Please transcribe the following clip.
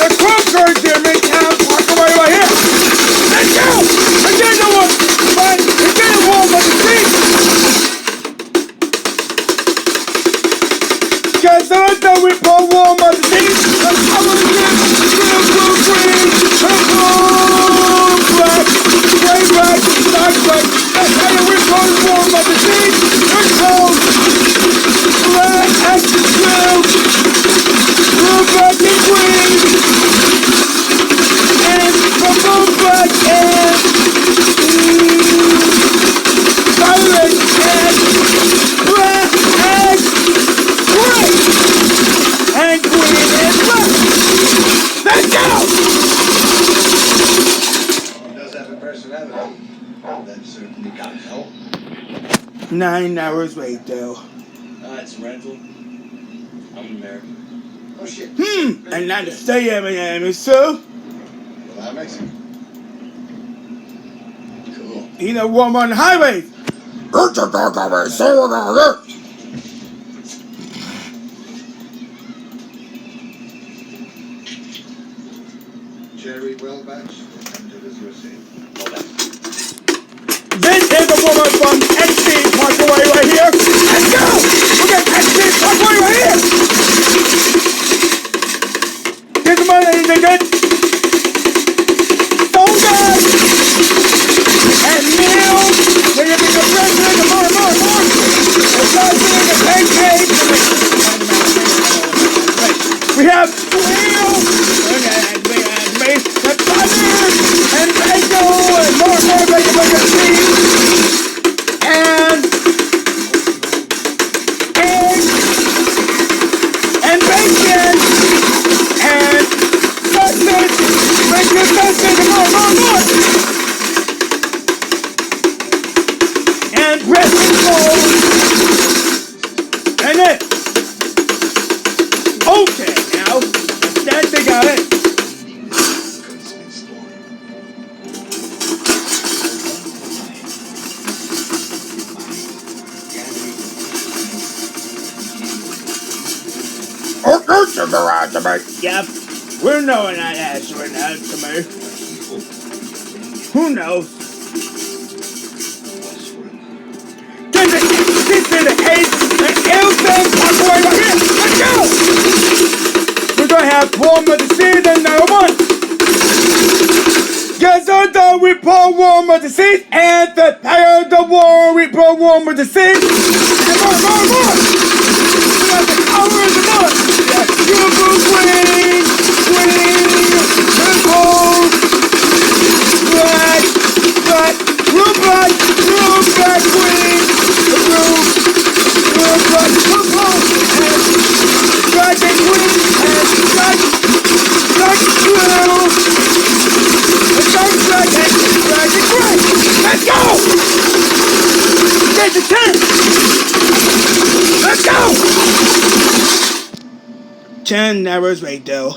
the conqueror, Jimmy, and walk away right here. Let's go! Again, the one, but again, the wall, but the street. Cause I thought we put warm on the street. I'm coming again, blue, green, purple, black, gray, black, dark, black. That's how we put warm on the street. Purple, black, and blue, black, and green, and purple, black, and violet, and black, and gray, and green, and black. Let's go! He does have a personality. That certainly got help. 9 hours later. It's rental. I'm American. Oh shit. And not to stay at Miami, so Well, I'm Mexican. Cool. you know warm on the highway. Jerry Welbach, welcome to this USA. This is a woman from XC Parkway right here. Let's go! Look at XC Parkway right here. Here's the money, ladies and gentlemen. Soldiers and meals. We're gonna be the president and more. We're doing the pancakes. We have wheels. The butter and bacon and more bacon, and eggs and bacon and sausage, bacon, sausage, and more. And bread and rolls. And it. Okay, now, that they got it. Yep, we're knowing that answering that to me. Who knows? This is the 8th Parkway right here. Let's go! We're gonna have warm of the season number 1. Guess I thought we put warm of the seas and the fire of the war we put warm of the seas and more. We got the color of the month. Beautiful green, purple, black, blue, black, green, blue, black, purple, and black and green, and black, blue, and black and gray. Let's go! Get the 10! Let's go! 10 hours later.